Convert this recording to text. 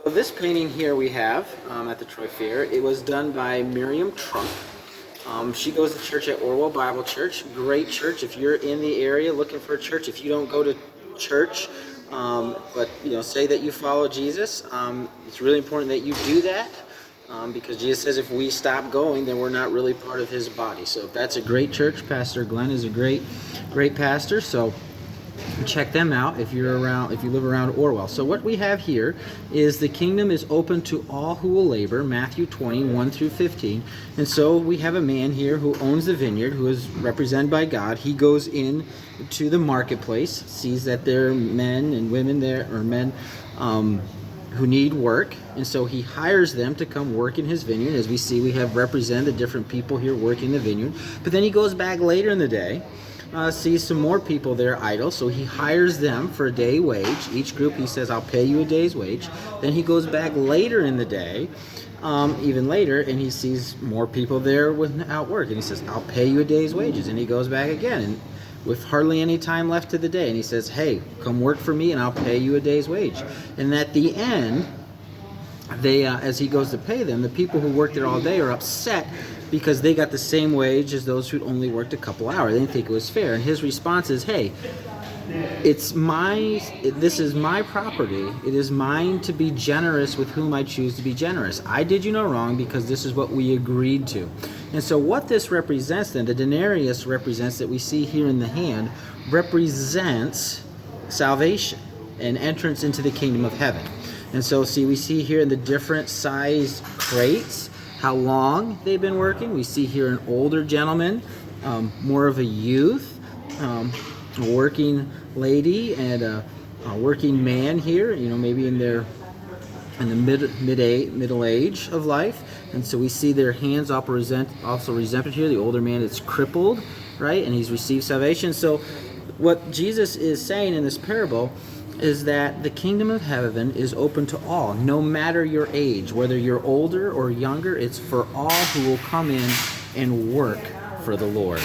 This painting here we have at the Troy Fair, it was done by Miriam. She goes to church at Orwell Bible Church. Great church. If you're in the area looking for a church, if you don't go to church, but say that you follow Jesus, it's really important that you do that, because Jesus says if we stop going, then we're not really part of his body. So that's a great church. Pastor Glenn is a great pastor. So check them out if you live around Orwell. So what we have here is the kingdom is open to all who will labor, Matthew 20, 1-15. And so we have a man here who owns the vineyard, who is represented by God. He goes in to the marketplace, sees that there are men and women there, or men who need work, and so he hires them to come work in his vineyard. As we see, we have represented different people here working the vineyard. But then he goes back later in the day, sees some more people there idle, so he hires them for a day wage. Each group, he says, I'll pay you a day's wage. Then he goes back later in the day, even later, and he sees more people there without work, and he says, I'll pay you a day's wages. And he goes back again, and with hardly any time left to the day, and he says, hey, come work for me and I'll pay you a day's wage. And at the end, they as he goes to pay them, the people who worked there all day are upset because they got the same wage as those who'd only worked a couple hours. They didn't think it was fair. And his response is, hey, this is my property. It is mine to be generous with whom I choose to be generous. I did you no wrong because this is what we agreed to. And so what this represents then, the denarius represents, that we see here in the hand, represents salvation and entrance into the kingdom of heaven. And so we see here in the different sized crates how long they've been working. We see here an older gentleman, more of a youth, a working lady, and a working man here, maybe in the middle age of life. And so we see their hands also represented here. The older man is crippled, right? And he's received salvation. So what Jesus is saying in this parable is that the kingdom of heaven is open to all, no matter your age, whether you're older or younger. It's for all who will come in and work for the Lord.